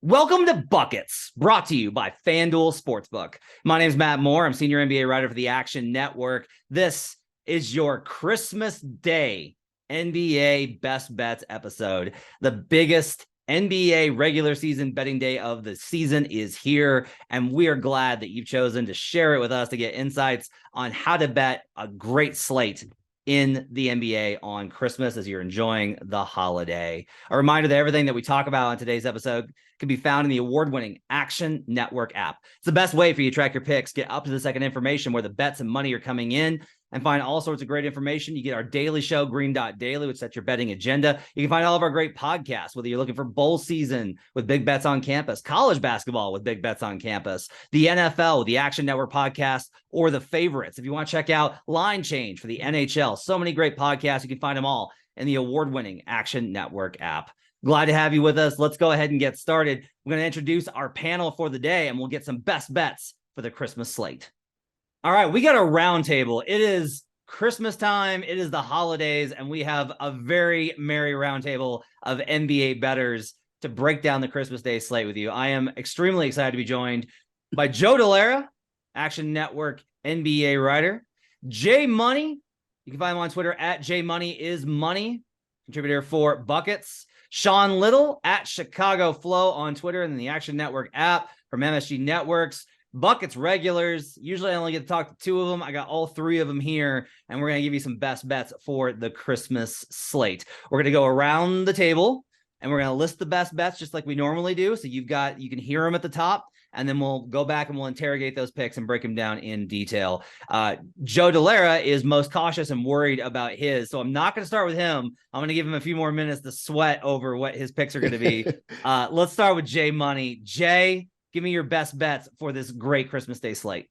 Welcome to Buckets, brought to you by FanDuel Sportsbook. My name is Matt Moore. I'm senior NBA writer for the Action Network. This is your Christmas Day NBA Best Bets episode. The biggest NBA regular season betting day of the season is here, and we are glad that you've chosen to share it with us to get insights on how to bet a great slate in the NBA on Christmas as you're enjoying the holiday. A reminder that everything that we talk about on today's episode can be found in the award-winning Action Network app. It's the best way for you to track your picks, get up to the second information where the bets and money are coming in, and find all sorts of great information. You get our daily show, Green Dot Daily, which sets your betting agenda. You can find all of our great podcasts, whether you're looking for bowl season with Big Bets on Campus, college basketball with Big Bets on Campus, the NFL, the Action Network podcast, or the favorites. If you want to check out Line Change for the NHL, so many great podcasts. You can find them all in the award-winning Action Network app. Glad to have you with us. Let's go ahead and get started. We're going to introduce our panel for the day, and we'll get some best bets for the Christmas slate. All right, we got a roundtable. It is Christmas time. It is the holidays, and we have a very merry roundtable of NBA bettors to break down the Christmas Day slate with you. I am extremely excited to be joined by Joe Delara, Action Network NBA writer, Jay Money. You can find him on Twitter at JMoneyIsMoney, contributor for Buckets. Sean Little at Chicago Flow on Twitter and then the Action Network app from MSG Networks. Buckets regulars. Usually I only get to talk to two of them. I got all three of them here, and we're going to give you some best bets for the Christmas slate. We're going to go around the table, and we're going to list the best bets just like we normally do. So you can hear them at the top, and then we'll go back and we'll interrogate those picks and break them down in detail. Joe Delara is most cautious and worried about his, so I'm not going to start with him. I'm going to give him a few more minutes to sweat over what his picks are going to be. Let's start with Jay Money. Jay, give me your best bets for this great Christmas Day slate.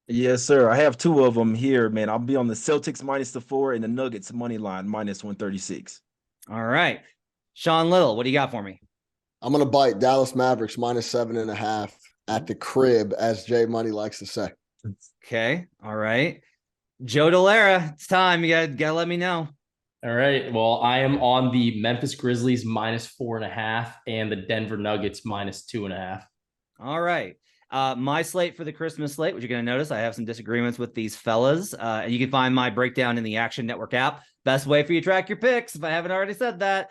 Yes, sir. I have two of them here, man. I'll be on the Celtics -4 and the Nuggets money line -136. All right. Sean Little, what do you got for me? I'm going to bite Dallas Mavericks -7.5 at the crib, as Jay Money likes to say. Okay. All right. Joe Delara, it's time. You gotta let me know. All right. Well, I am on the Memphis Grizzlies -4.5 and the Denver Nuggets -2.5. All right. My slate for the Christmas slate, which you're going to notice, I have some disagreements with these fellas. And you can find my breakdown in the Action Network app. Best way for you to track your picks, if I haven't already said that.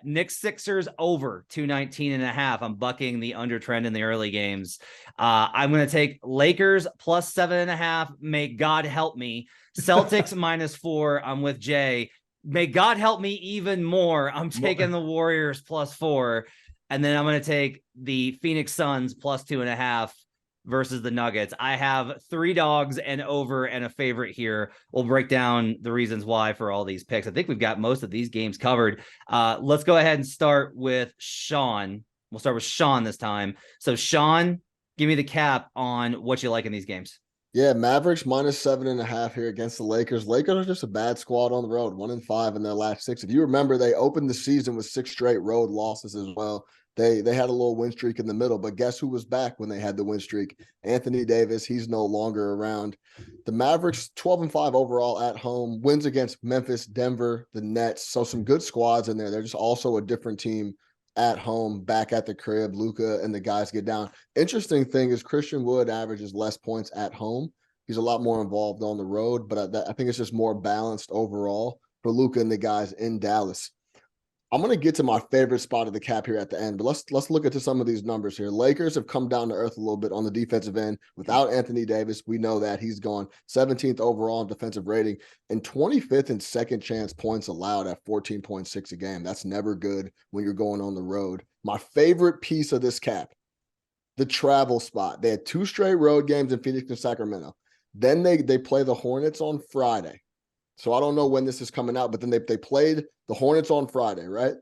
Knicks Sixers over 219.5. I'm bucking the under trend in the early games. I'm going to take Lakers +7.5. May God help me. Celtics -4. I'm with Jay. May God help me even more. I'm taking the Warriors +4. And then I'm going to take the Phoenix Suns +2.5 versus the Nuggets. I have three dogs and over and a favorite here. We'll break down the reasons why for all these picks. I think we've got most of these games covered. Let's go ahead and start with Sean. We'll start with Sean this time. So Sean, give me the cap on what you like in these games. Yeah, Mavericks -7.5 here against the Lakers. Lakers are just a bad squad on the road, 1-5 in their last 6. If you remember, they opened the season with 6 straight road losses as well. They had a little win streak in the middle, but guess who was back when they had the win streak? Anthony Davis. He's no longer around. The Mavericks 12-5 overall at home, wins against Memphis, Denver, the Nets. So some good squads in there. They're just also a different team at home, back at the crib. Luka and the guys get down. Interesting thing is Christian Wood averages less points at home. He's a lot more involved on the road, but I think it's just more balanced overall for Luka and the guys in Dallas. I'm going to get to my favorite spot of the cap here at the end, but let's look into some of these numbers here. Lakers have come down to earth a little bit on the defensive end. Without Anthony Davis, we know that he's gone 17th overall in defensive rating and 25th in second chance points allowed at 14.6 a game. That's never good when you're going on the road. My favorite piece of this cap, the travel spot. They had 2 straight road games in Phoenix and Sacramento. Then they play the Hornets on Friday. So I don't know when this is coming out, but then they played the Hornets on Friday, right?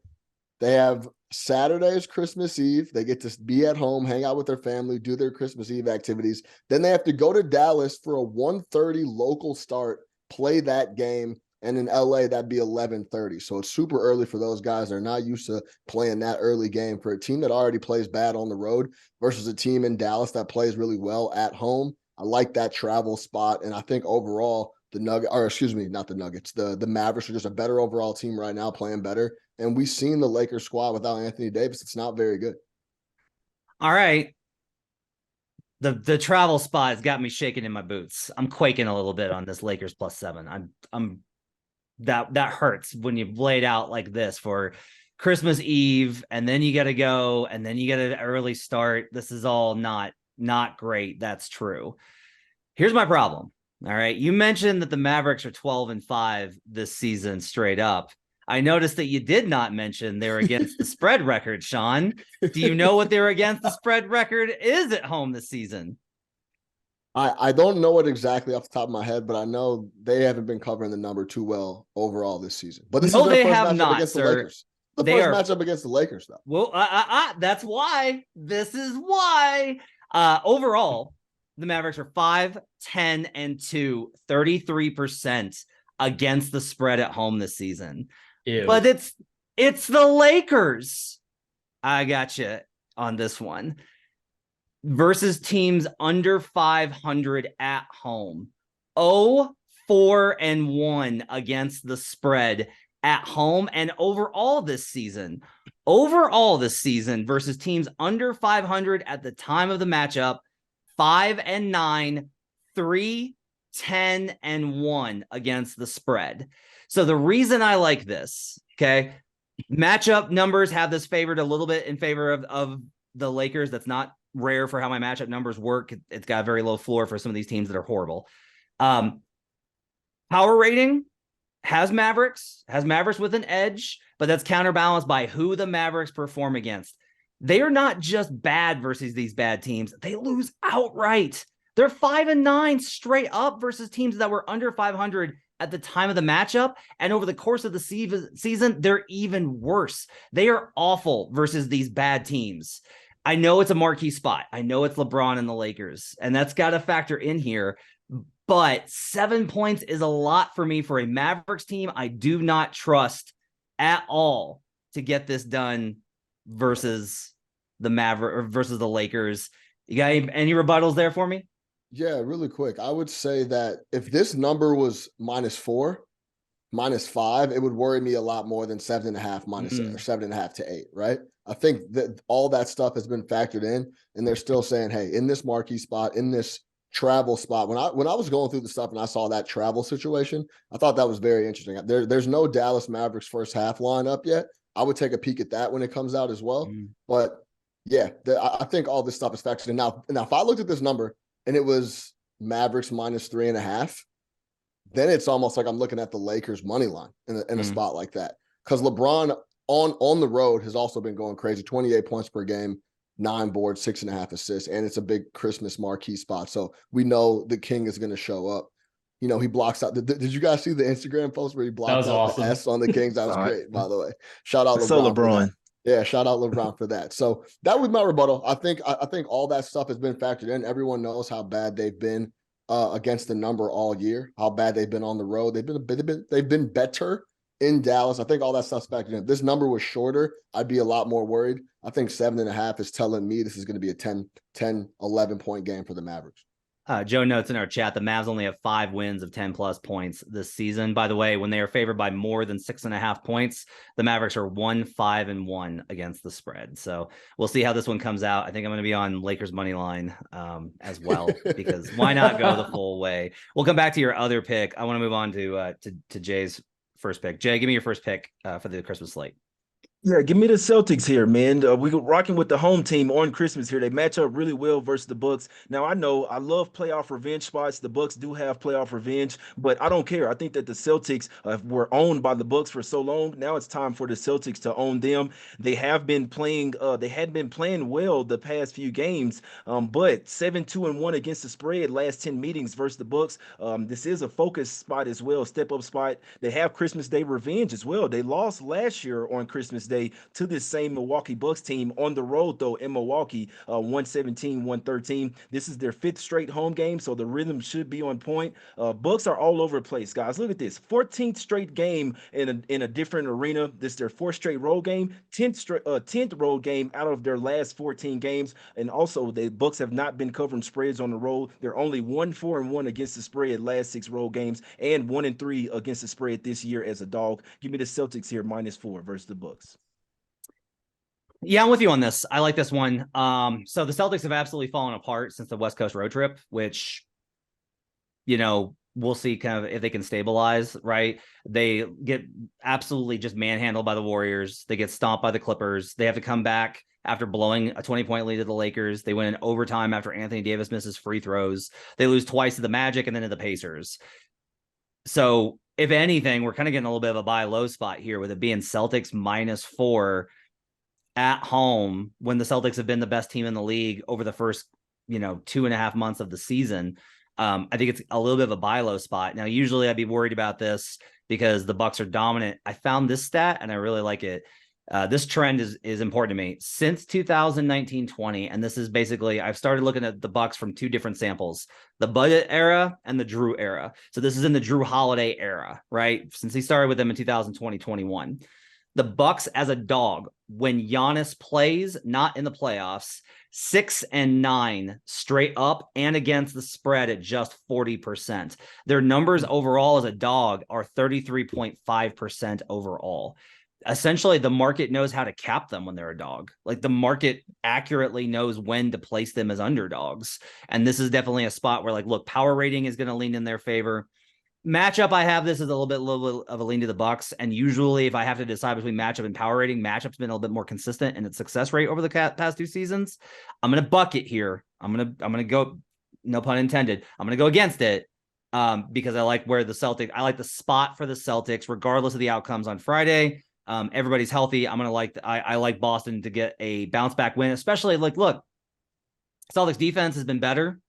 They have Saturday's Christmas Eve. They get to be at home, hang out with their family, do their Christmas Eve activities. Then they have to go to Dallas for a 1:30 local start, play that game, and in LA, that'd be 11:30. So it's super early for those guys. They're not used to playing that early game for a team that already plays bad on the road versus a team in Dallas that plays really well at home. I like that travel spot, and I think overall, the Mavericks are just a better overall team right now, playing better. And we've seen the Lakers squad without Anthony Davis. It's not very good. All right. The travel spot has got me shaking in my boots. I'm quaking a little bit on this Lakers +7. I'm that hurts when you've laid out like this for Christmas Eve, and then you got to go, and then you get an early start. This is all not great. That's true. Here's my problem. All right. You mentioned that the Mavericks are 12-5 this season straight up. I noticed that you did not mention they're against the spread record, Sean. Do you know what their against the spread record is at home this season? I don't know it exactly off the top of my head, but I know they haven't been covering the number too well overall this season. But this is their first matchup against the Lakers. The first matchup against the Lakers, though. Well, that's why. This is why. Overall, the Mavericks are 5-10-2, 33% against the spread at home this season. Ew. But it's the Lakers. I got you on this one. Versus teams under 500 at home. 0-4-1 against the spread at home and overall this season. Overall this season versus teams under 500 at the time of the matchup, 5-9, 3-10-1 against the spread. So the reason I like this, okay, matchup numbers have this favored a little bit in favor of the Lakers. That's not rare for how my matchup numbers work. It's got a very low floor for some of these teams that are horrible. Power rating has Mavericks with an edge, but that's counterbalanced by who the Mavericks perform against. They are not just bad versus these bad teams. They lose outright. They're 5-9 straight up versus teams that were under 500 at the time of the matchup. And over the course of the season, they're even worse. They are awful versus these bad teams. I know it's a marquee spot. I know it's LeBron and the Lakers, and that's got to factor in here. But 7 points is a lot for me for a Mavericks team I do not trust at all to get this done versus the versus the Lakers. You got any rebuttals there for me? Yeah, really quick. I would say that if this number was -4, -5, it would worry me a lot more than 7.5 or 7.5 to 8, right? I think that all that stuff has been factored in, and they're still saying, hey, in this marquee spot, in this travel spot, when I was going through the stuff and I saw that travel situation, I thought that was very interesting. There's no Dallas Mavericks first half line up yet. I would take a peek at that when it comes out as well. But yeah, I think all this stuff is factored in. Now, if I looked at this number and it was Mavericks -3.5, then it's almost like I'm looking at the Lakers money line in a spot like that. Because LeBron on the road has also been going crazy, 28 points per game, 9 boards, 6.5 assists, and it's a big Christmas marquee spot. So we know the King is going to show up. You know, he blocks out. Did you guys see the Instagram post where he blocked out awesome. the S on the Kings? That was great, by the way. Shout out LeBron. So LeBron. Yeah, shout out LeBron for that. So that was my rebuttal. I think all that stuff has been factored in. Everyone knows how bad they've been against the number all year, how bad they've been on the road. They've been better in Dallas. I think all that stuff's factored in. If this number was shorter, I'd be a lot more worried. I think 7.5 is telling me this is going to be a 10, 11 point game for the Mavericks. Joe notes in our chat, the Mavs only have 5 wins of 10 plus points this season. By the way, when they are favored by more than 6.5 points, the Mavericks are 1-5-1 against the spread. So we'll see how this one comes out. I think I'm going to be on Lakers money line as well, because why not go the full way? We'll come back to your other pick. I want to move on to Jay's first pick. Jay, give me your first pick for the Christmas slate. Yeah, give me the Celtics here, man. We're rocking with the home team on Christmas here. They match up really well versus the Bucks. Now, I know I love playoff revenge spots. The Bucks do have playoff revenge, but I don't care. I think that the Celtics were owned by the Bucks for so long. Now it's time for the Celtics to own them. They have been playing. They had been playing well the past few games, but 7-2-1 against the spread last 10 meetings versus the Bucks. This is a focus spot as well, step up spot. They have Christmas Day revenge as well. They lost last year on Christmas Day to this same Milwaukee Bucks team on the road, though, in Milwaukee, 117-113. This is their 5th straight home game, so the rhythm should be on point. Bucks are all over the place, guys. Look at this. 14th straight game in a different arena. This is their 4th straight road game, 10th road game out of their last 14 games. And also, the Bucks have not been covering spreads on the road. They're only 1-4-1 against the spread last 6 road games, and 1-3 against the spread this year as a dog. Give me the Celtics here, -4 versus the Bucks. Yeah, I'm with you on this. I like this one. So the Celtics have absolutely fallen apart since the West Coast road trip, which, we'll see kind of if they can stabilize, right? They get absolutely just manhandled by the Warriors. They get stomped by the Clippers. They have to come back after blowing a 20-point lead to the Lakers. They win in overtime after Anthony Davis misses free throws. They lose twice to the Magic and then to the Pacers. So if anything, we're kind of getting a little bit of a buy low spot here with it being Celtics -4 at home when the Celtics have been the best team in the league over the first, 2.5 months of the season. I think it's a little bit of a buy low spot. Now, usually I'd be worried about this because the Bucks are dominant. I found this stat and I really like it. This trend is important to me since 2019-20. And this is basically, I've started looking at the Bucks from two different samples, the Budget era and the Drew era. So this is in the Drew Holiday era, right? Since he started with them in 2020-21. The Bucks as a dog, when Giannis plays, not in the playoffs, 6-9 straight up and against the spread at just 40%. Their numbers overall as a dog are 33.5% overall. Essentially, the market knows how to cap them when they're a dog. Like the market accurately knows when to place them as underdogs. And this is definitely a spot where, look, power rating is going to lean in their favor. Matchup, I have this as a little bit of a lean to the Bucks, and usually if I have to decide between matchup and power rating, matchup's been a little bit more consistent in its success rate over the past two seasons. I'm gonna bucket here. I'm gonna go, no pun intended. I'm gonna go against it because I like where the Celtics. I like the spot for the Celtics, regardless of the outcomes on Friday. Everybody's healthy. I'm gonna I like Boston to get a bounce back win, especially look, Celtics defense has been better.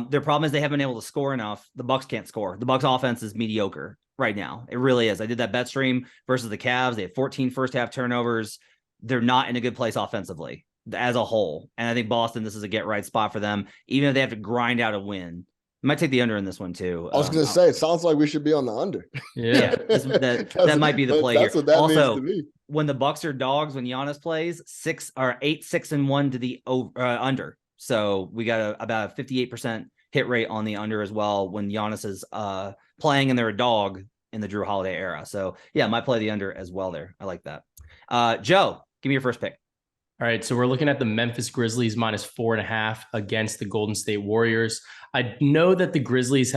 Their problem is they haven't been able to score enough. The Bucks can't score. The Bucks offense is mediocre right now. It really is. I did that bet stream versus the Cavs. They had 14 first half turnovers. They're not in a good place offensively as a whole. And I think Boston, this is a get right spot for them, even if they have to grind out a win. I might take the under in this one too. I was going to say, it sounds like we should be on the under. Yeah, that might be the play that's here. What that also, means to me. When the Bucks are dogs, when Giannis plays, 8-6-1 to the under. So we got about a 58% hit rate on the under as well when Giannis is playing and they're a dog in the Drew Holiday era. So yeah, might play the under as well there. I like that. Joe, give me your first pick. All right, so we're looking at the Memphis Grizzlies -4.5 against the Golden State Warriors. I know that the Grizzlies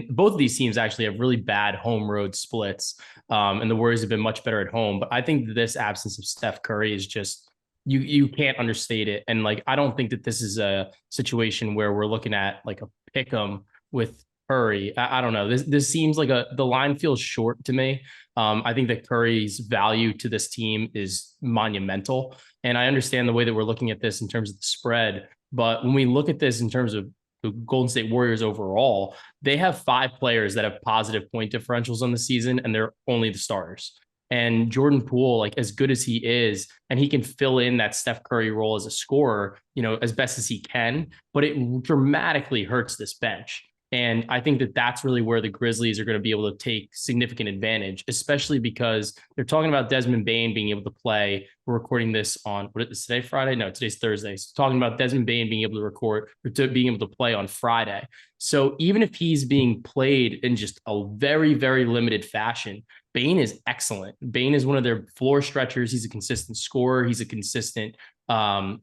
both of these teams actually have really bad home road splits, and the Warriors have been much better at home. But I think this absence of Steph Curry is just, you can't understate it. And I don't think that this is a situation where we're looking at a pick 'em with Curry. I don't know. This seems like the line feels short to me. I think that Curry's value to this team is monumental. And I understand the way that we're looking at this in terms of the spread. But when we look at this in terms of the Golden State Warriors overall, they have 5 players that have positive point differentials on the season, and they're only the starters. And Jordan Poole, as good as he is, and he can fill in that Steph Curry role as a scorer, as best as he can, but it dramatically hurts this bench. And I think that that's really where the Grizzlies are going to be able to take significant advantage, especially because they're talking about Desmond Bane being able to play. We're recording this on, what is today, Friday? No, today's Thursday. So talking about Desmond Bane being able to record or being able to play on Friday. So even if he's being played in just a very, very limited fashion, Bane is excellent. Bane is one of their floor stretchers. He's a consistent scorer. He's a consistent,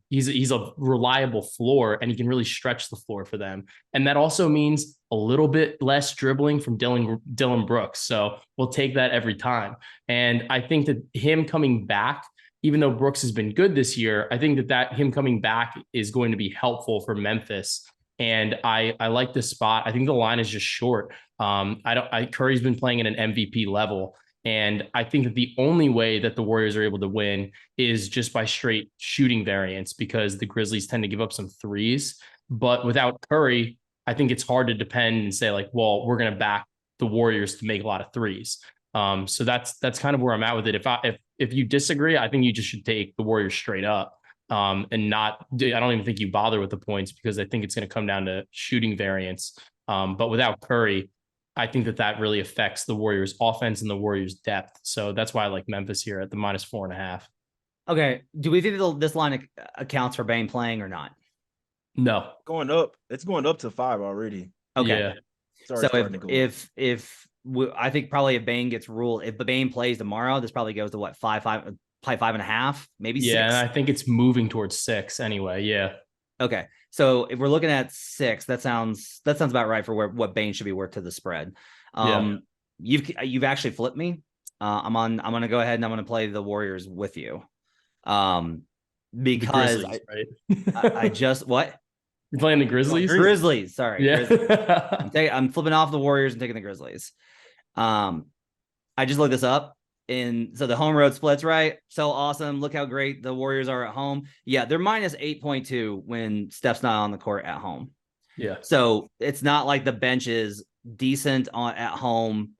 he's a reliable floor, and he can really stretch the floor for them. And that also means a little bit less dribbling from Dillon Brooks. So we'll take that every time. And I think that him coming back, even though Brooks has been good this year, I think that him coming back is going to be helpful for Memphis. And I like this spot. I think the line is just short. Curry's been playing at an MVP level. And I think that the only way that the Warriors are able to win is just by straight shooting variance, because the Grizzlies tend to give up some threes. But without Curry, I think it's hard to depend and say well, we're going to back the Warriors to make a lot of threes. So that's kind of where I'm at with it. If you disagree, I think you just should take the Warriors straight up. And I don't even think you bother with the points, because I think it's going to come down to shooting variance. But without Curry, I think that really affects the Warriors offense and the Warriors depth. So that's why I like Memphis here at the -4.5. Okay. Do we think this line accounts for Bane playing or not? No. Going up. It's going up to 5 already. Okay. Yeah. So if I think probably if Bane gets ruled, if the Bane plays tomorrow, this probably goes to 5-5. probably 5.5, maybe Yeah, 6. and I think it's moving towards 6 anyway. Yeah. Okay. So if we're looking at 6, that sounds about right for what Bane should be worth to the spread. Yeah. You've actually flipped me. I'm gonna go ahead and I'm gonna play the Warriors with you. Because Grizzlies, right? I just what? You're playing the Grizzlies? Grizzlies. Sorry. Yeah. Grizzlies. I'm flipping off the Warriors and taking the Grizzlies. I just looked this up. And so the home road splits, right? So awesome. Look how great the Warriors are at home. Yeah, they're minus 8.2 when Steph's not on the court at home. Yeah. So it's not like the bench is decent at home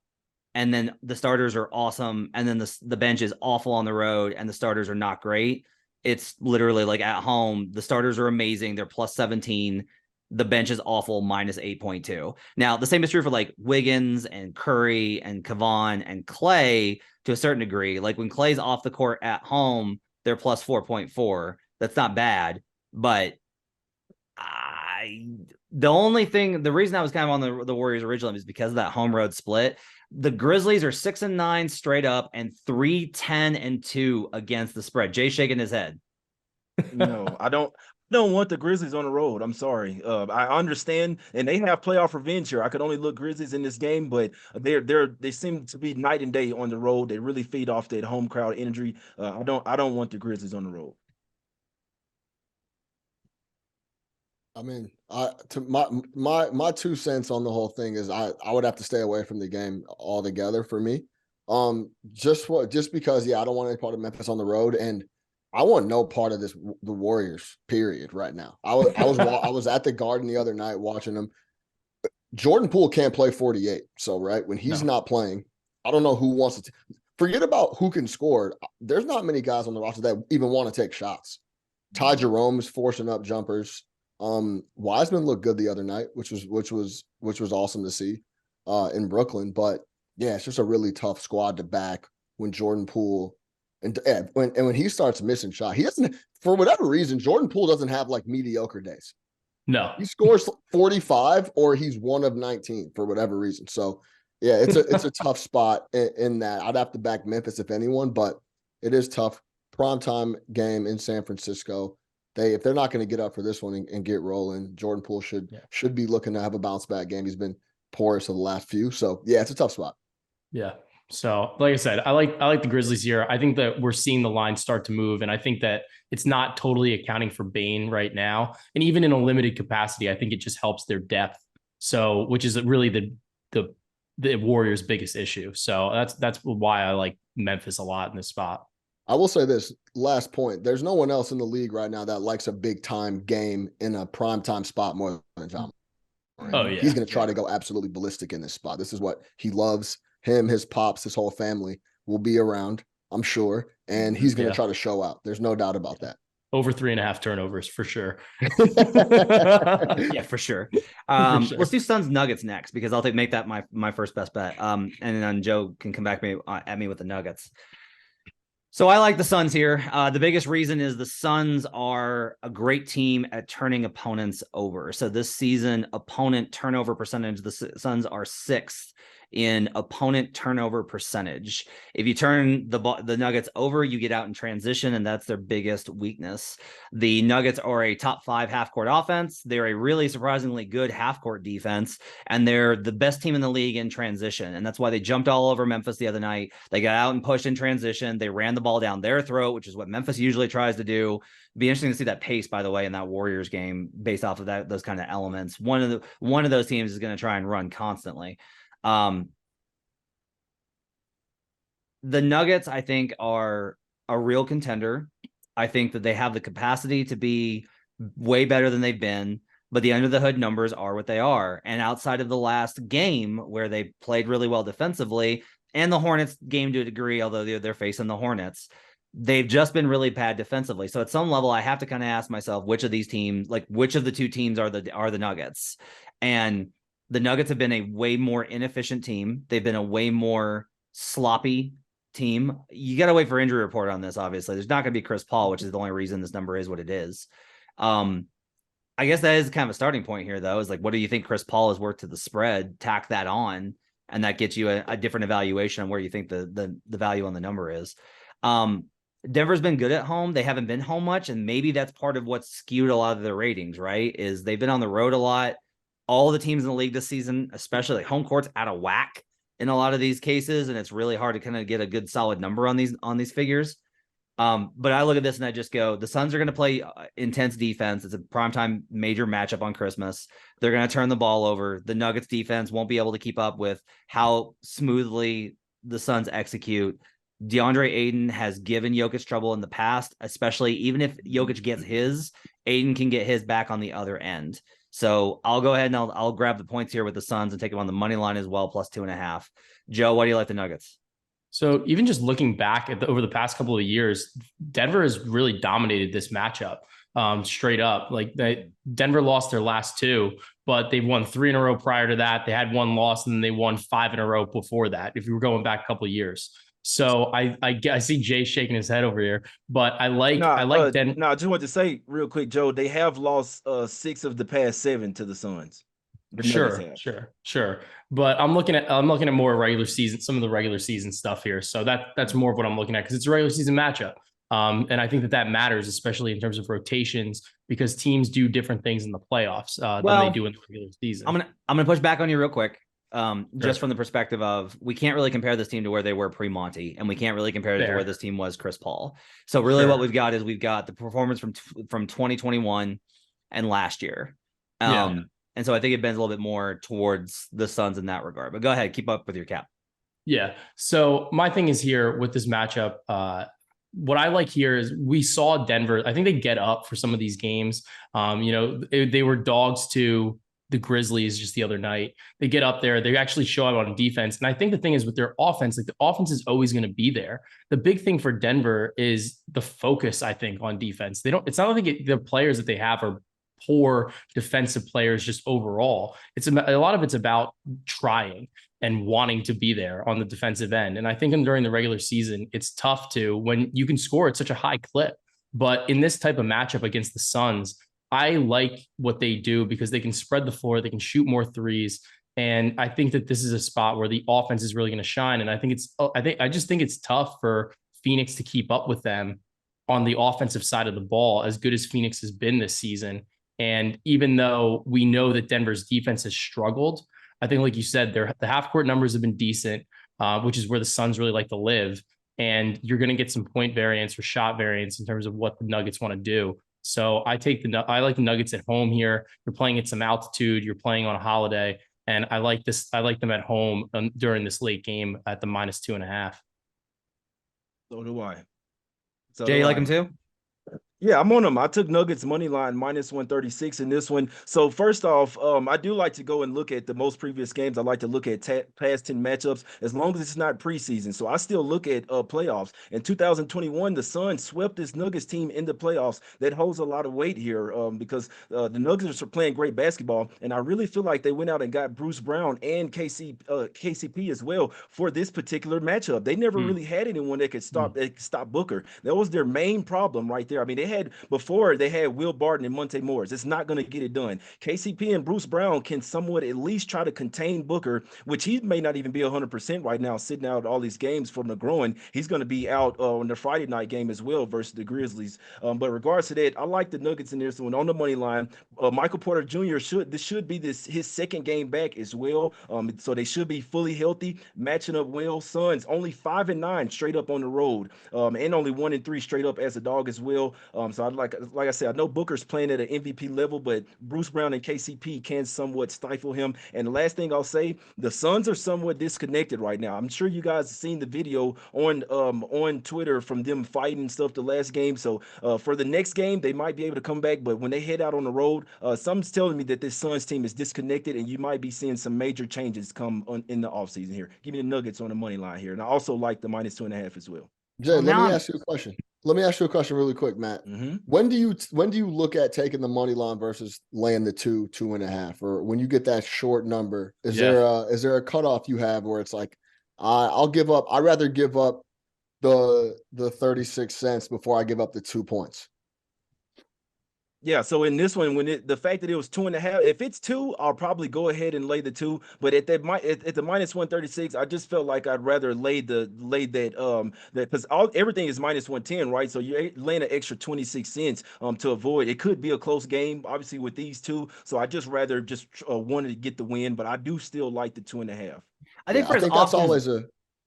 and then the starters are awesome and then the bench is awful on the road and the starters are not great. It's literally like at home, the starters are amazing. They're plus 17. The bench is awful, minus 8.2. Now, the same is true for like Wiggins and Curry and Kevon and Clay to a certain degree. Like when Clay's off the court at home, they're plus 4.4. That's not bad. But the reason I was kind of on the Warriors originally is because of that home road split. The Grizzlies are 6-9 straight up and 3-10-2 against the spread. Jay's shaking his head. No, I don't want the Grizzlies on the road. I'm sorry. I understand, and they have playoff revenge here. I could only look Grizzlies in this game, but they seem to be night and day on the road. They really feed off that home crowd energy. I don't want the Grizzlies on the road. I mean, my 2 cents on the whole thing is I would have to stay away from the game altogether for me. Just because I don't want any part of Memphis on the road, and I want no part of the Warriors, period, right now. I was at the Garden the other night watching them. Jordan Poole can't play 48. So, right, when he's not playing, I don't know who wants to forget about who can score. There's not many guys on the roster that even want to take shots. Ty Jerome is forcing up jumpers. Wiseman looked good the other night, which was awesome to see in Brooklyn. But yeah, it's just a really tough squad to back when Jordan Poole and when he starts missing shot. He doesn't, for whatever reason, Jordan Poole doesn't have like mediocre days. No. He scores 45 or he's 1 of 19 for whatever reason. So yeah, it's a tough spot in that. I'd have to back Memphis if anyone, but it is tough. Primetime game in San Francisco. If they're not going to get up for this one and get rolling, Jordan Poole should be looking to have a bounce back game. He's been porous of the last few. So yeah, it's a tough spot. Yeah. So like I said, I like the Grizzlies here. I think that we're seeing the line start to move. And I think that it's not totally accounting for Bane right now. And even in a limited capacity, I think it just helps their depth. So, which is really the Warriors' biggest issue. So that's why I like Memphis a lot in this spot. I will say this last point. There's no one else in the league right now that likes a big time game in a prime time spot more than John. Oh yeah. He's going to try to go absolutely ballistic in this spot. This is what he loves. Him, his pops, his whole family will be around, I'm sure. And he's going to try to show out. There's no doubt about that. Over 3.5 turnovers for sure. Yeah, for sure. Let's do Suns Nuggets next because I'll make that my first best bet. And then Joe can come back at me with the Nuggets. So I like the Suns here. The biggest reason is the Suns are a great team at turning opponents over. So this season, opponent turnover percentage, the Suns are 6th in opponent turnover percentage. If you turn the Nuggets over, you get out in transition, and that's their biggest weakness. The Nuggets are a top 5 half-court offense. They're a really surprisingly good half-court defense, and they're the best team in the league in transition, and that's why they jumped all over Memphis the other night. They got out and pushed in transition. They ran the ball down their throat, which is what Memphis usually tries to do. It'd be interesting to see that pace, by the way, in that Warriors game based off of those kind of elements. One of those teams is going to try and run constantly. The Nuggets, I think, are a real contender. I think that they have the capacity to be way better than they've been, but the under the hood numbers are what they are. And outside of the last game where they played really well defensively and the Hornets game to a degree, although they're facing the Hornets, they've just been really bad defensively. So at some level, I have to kind of ask myself, which of these teams, like which of the two teams are the Nuggets? And the Nuggets have been a way more inefficient team. They've been a way more sloppy team. You got to wait for injury report on this. Obviously, there's not going to be Chris Paul, which is the only reason this number is what it is. I guess that is kind of a starting point here, though, is like, what do you think Chris Paul is worth to the spread? Tack that on, and that gets you a different evaluation on where you think the value on the number is. Denver's been good at home. They haven't been home much, and maybe that's part of what's skewed a lot of their ratings, right? Is they've been on the road a lot. All the teams in the league this season, especially like home court's out of whack in a lot of these cases, and it's really hard to kind of get a good solid number on these figures. But I look at this and I just go, the Suns are going to play intense defense. It's a primetime major matchup on Christmas. They're going to turn the ball over. The Nuggets defense won't be able to keep up with how smoothly the Suns execute. DeAndre Ayton has given Jokic trouble in the past, especially even if Jokic gets his, Ayton can get his back on the other end. So I'll go ahead and I'll grab the points here with the Suns and take them on the money line as well, plus 2.5. Joe, why do you like the Nuggets? So even just looking back at over the past couple of years, Denver has really dominated this matchup straight up. Like Denver lost their last two, but they've won 3 in a row prior to that. They had 1 loss and then they won 5 in a row before that, if you were going back a couple of years. So I see Jay shaking his head over here, but I like Denver. No, I just want to say real quick, Joe, they have lost 6 of the past 7 to the Suns. Sure. But I'm looking at more regular season, some of the regular season stuff here. So that's more of what I'm looking at because it's a regular season matchup. And I think that matters, especially in terms of rotations, because teams do different things in the playoffs than they do in the regular season. I'm gonna push back on you real quick. Just from the perspective of we can't really compare this team to where they were pre-Monty, and we can't really compare it to where this team was Chris Paul. So really what we've got is we've got the performance from 2021 and last year. And so I think it bends a little bit more towards the Suns in that regard. But go ahead, keep up with your cap. Yeah. So my thing is here with this matchup, what I like here is we saw Denver. I think they get up for some of these games. They were dogs to the Grizzlies just the other night. They get up there. They actually show up on defense. And I think the thing is with their offense, like the offense is always going to be there. The big thing for Denver is the focus, I think, on defense. It's not like the players that they have are poor defensive players just overall. It's a lot of it's about trying and wanting to be there on the defensive end. And I think during the regular season, it's tough when you can score at such a high clip. But in this type of matchup against the Suns, I like what they do because they can spread the floor, they can shoot more threes. And I think that this is a spot where the offense is really going to shine. And I just think it's tough for Phoenix to keep up with them on the offensive side of the ball, as good as Phoenix has been this season. And even though we know that Denver's defense has struggled, I think, like you said, the half-court numbers have been decent, which is where the Suns really like to live. And you're going to get some point variance or shot variance in terms of what the Nuggets want to do. So I like the Nuggets at home here. You're playing at some altitude. You're playing on a holiday. And I like this. I like them at home during this late game at the minus 2.5. So do I. Jay, you like them too? Yeah, I'm on them. I took Nuggets money line minus 136 in this one. So first off, I do like to go and look at the most previous games. I like to look at past 10 matchups as long as it's not preseason. So I still look at playoffs. In 2021, the Suns swept this Nuggets team in the playoffs. That holds a lot of weight here because the Nuggets are playing great basketball. And I really feel like they went out and got Bruce Brown and KCP as well for this particular matchup. They never really had anyone that could stop Booker. That was their main problem right there. I mean, they had Will Barton and Monte Morris. It's not going to get it done. KCP and Bruce Brown can somewhat at least try to contain Booker, which he may not even be 100% right now, sitting out all these games from the groin. He's going to be out on the Friday night game as well versus the Grizzlies. But regards to that, I like the Nuggets in this one on the money line. Michael Porter Jr. should be his second game back as well. So they should be fully healthy, matching up well. Suns only 5-9 straight up on the road, and only 1-3 straight up as a dog as well. So like I said, I know Booker's playing at an MVP level, but Bruce Brown and KCP can somewhat stifle him. And the last thing I'll say, the Suns are somewhat disconnected right now. I'm sure you guys have seen the video on Twitter from them fighting stuff the last game. So for the next game, they might be able to come back. But when they head out on the road, something's telling me that this Suns team is disconnected, and you might be seeing some major changes come in the offseason here. Give me the Nuggets on the money line here. And I also like the minus 2.5 as well. Jay, let me ask you a question. Let me ask you a question really quick, Matt. Mm-hmm. When do you look at taking the money line versus laying the 2.5, or when you get that short number? Is there a cutoff you have where it's like, I'd rather give up the 36 cents before I give up the 2 points? Yeah, so in this one, the fact that it was 2.5, if it's 2, I'll probably go ahead and lay the 2. But at the minus 136, I just felt like I'd rather lay that because everything is minus 110, right? So you're laying an extra 26 cents to avoid. It could be a close game, obviously with these two. So I just rather just wanted to get the win, but I do still like the 2.5. I think I think that's always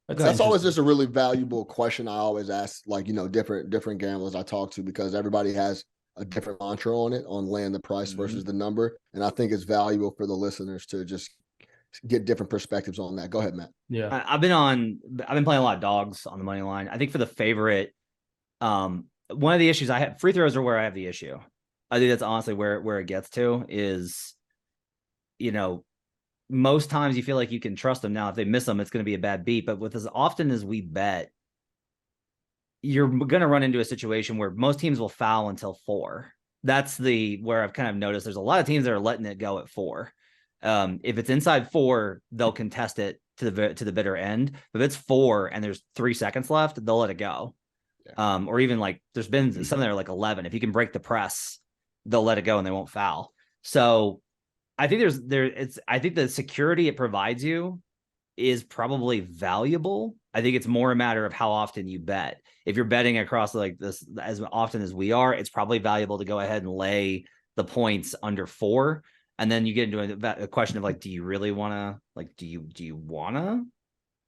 That's always just a really valuable question I always ask, like, different gamblers I talk to, because everybody has a different mantra on it, on laying the price versus the number. And I think it's valuable for the listeners to just get different perspectives on that. Go ahead, Matt. Yeah. I've been playing a lot of dogs on the money line. I think for the favorite, one of the issues I have, free throws are where I have the issue. I think that's honestly where it gets to is, most times you feel like you can trust them. Now, if they miss them, it's going to be a bad beat. But with as often as we bet, you're going to run into a situation where most teams will foul until 4. That's where I've kind of noticed there's a lot of teams that are letting it go at 4. If it's inside 4, they'll contest it to the bitter end. But if it's 4 and there's 3 seconds left, they'll let it go. Yeah. Or even like there's been some that are like 11. If you can break the press, they'll let it go and they won't foul. So I think I think the security it provides you is probably valuable. I think it's more a matter of how often you bet. If you're betting across like this as often as we are, it's probably valuable to go ahead and lay the points under 4. And then you get into a question of like, do you really want to, like, do you want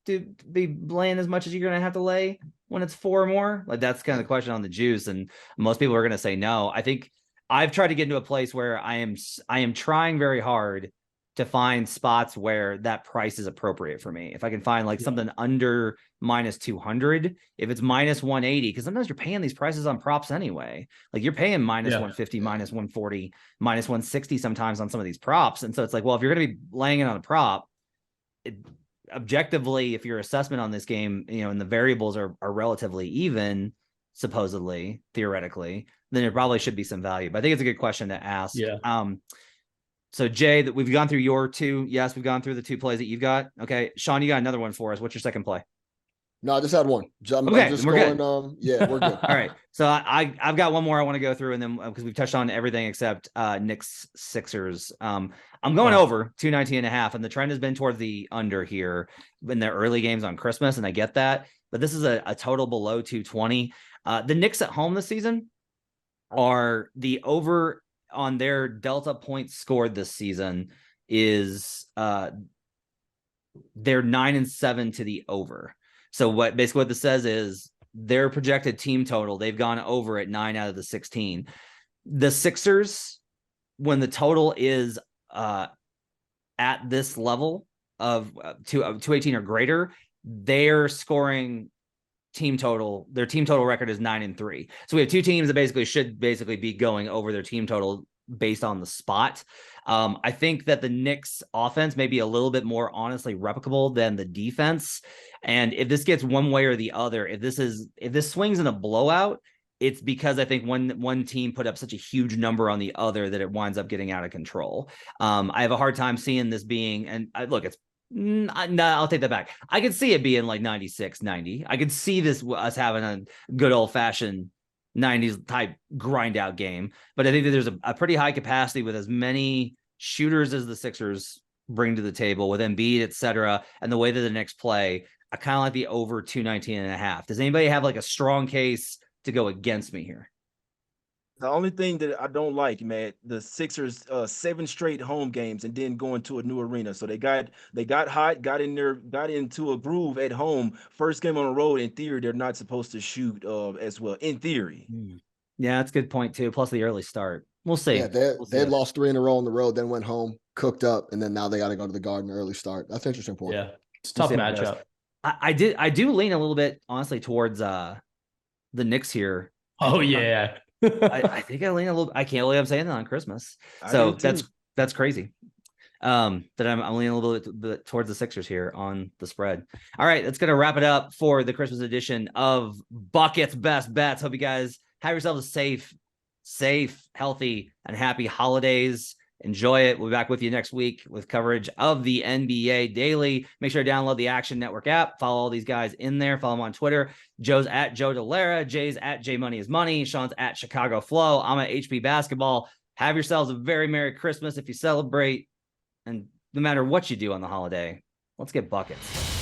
to be laying as much as you're going to have to lay when it's 4 or more? Like, that's kind of the question on the juice. And most people are going to say no. I think I've tried to get into a place where I am trying very hard to find spots where that price is appropriate for me. If I can find like something under minus 200, if it's minus 180, because sometimes you're paying these prices on props anyway. Like you're paying minus 150, minus 140, minus 160 sometimes on some of these props. And so it's like, well, if you're going to be laying it on a prop, objectively, if your assessment on this game, and the variables are relatively even, supposedly, theoretically, then there probably should be some value. But I think it's a good question to ask. Yeah. So Jay, that we've gone through your 2. Yes, we've gone through the 2 plays that you've got. Okay, Sean, you got another one for us. What's your second play? No, I just had one. I'm just we're going. good. Yeah, we're good. All right. So I've got one more I want to go through, and then because we've touched on everything except Knicks Sixers. I'm going over 219.5, and the trend has been towards the under here in the early games on Christmas, and I get that, but this is a total below 220. The Knicks at home this season are the over on their delta points scored this season is they're 9-7 to the over. So what this says is their projected team total, they've gone over at 9 out of the 16. The Sixers, when the total is at this level of 218 or greater, they're scoring their team total record is 9-3. So we have 2 teams that should be going over their team total based on the spot. I think that the Knicks offense may be a little bit more honestly replicable than the defense. And if this gets one way or the other, if this swings in a blowout, it's because I think one team put up such a huge number on the other that it winds up getting out of control. I have a hard time seeing this being, and no, I'll take that back. I could see it being like 96, 90. I could see us having a good old fashioned 90s type grind out game, but I think that there's a pretty high capacity with as many shooters as the Sixers bring to the table with Embiid, etc. And the way that the Knicks play, I kind of like the over 219.5. Does anybody have like a strong case to go against me here? The only thing that I don't like, man, the Sixers 7 straight home games and then going to a new arena. So they got hot, got into a groove at home. First game on the road, in theory, they're not supposed to shoot as well. In theory. Yeah, that's a good point too. Plus the early start. We'll see. Yeah, they had lost 3 in a row on the road, then went home, cooked up, and then now they got to go to the Garden early start. That's an interesting point. Yeah, it's a tough matchup. I do lean a little bit, honestly, towards the Knicks here. Oh yeah. I think I lean a little. I can't believe I'm saying that on Christmas. So that's crazy. That I'm leaning a little bit towards the Sixers here on the spread. All right, that's gonna wrap it up for the Christmas edition of Bucket's Best Bets. Hope you guys have yourselves a safe, healthy, and happy holidays. Enjoy it. We'll be back with you next week with coverage of the NBA daily. Make sure to download the Action Network app. Follow all these guys in there. Follow them on Twitter. Joe's at Joe Delera. Jay's at J Money is Money. Sean's at Chicago Flow. I'm at HP Basketball. Have yourselves a very Merry Christmas if you celebrate. And no matter what you do on the holiday, let's get buckets.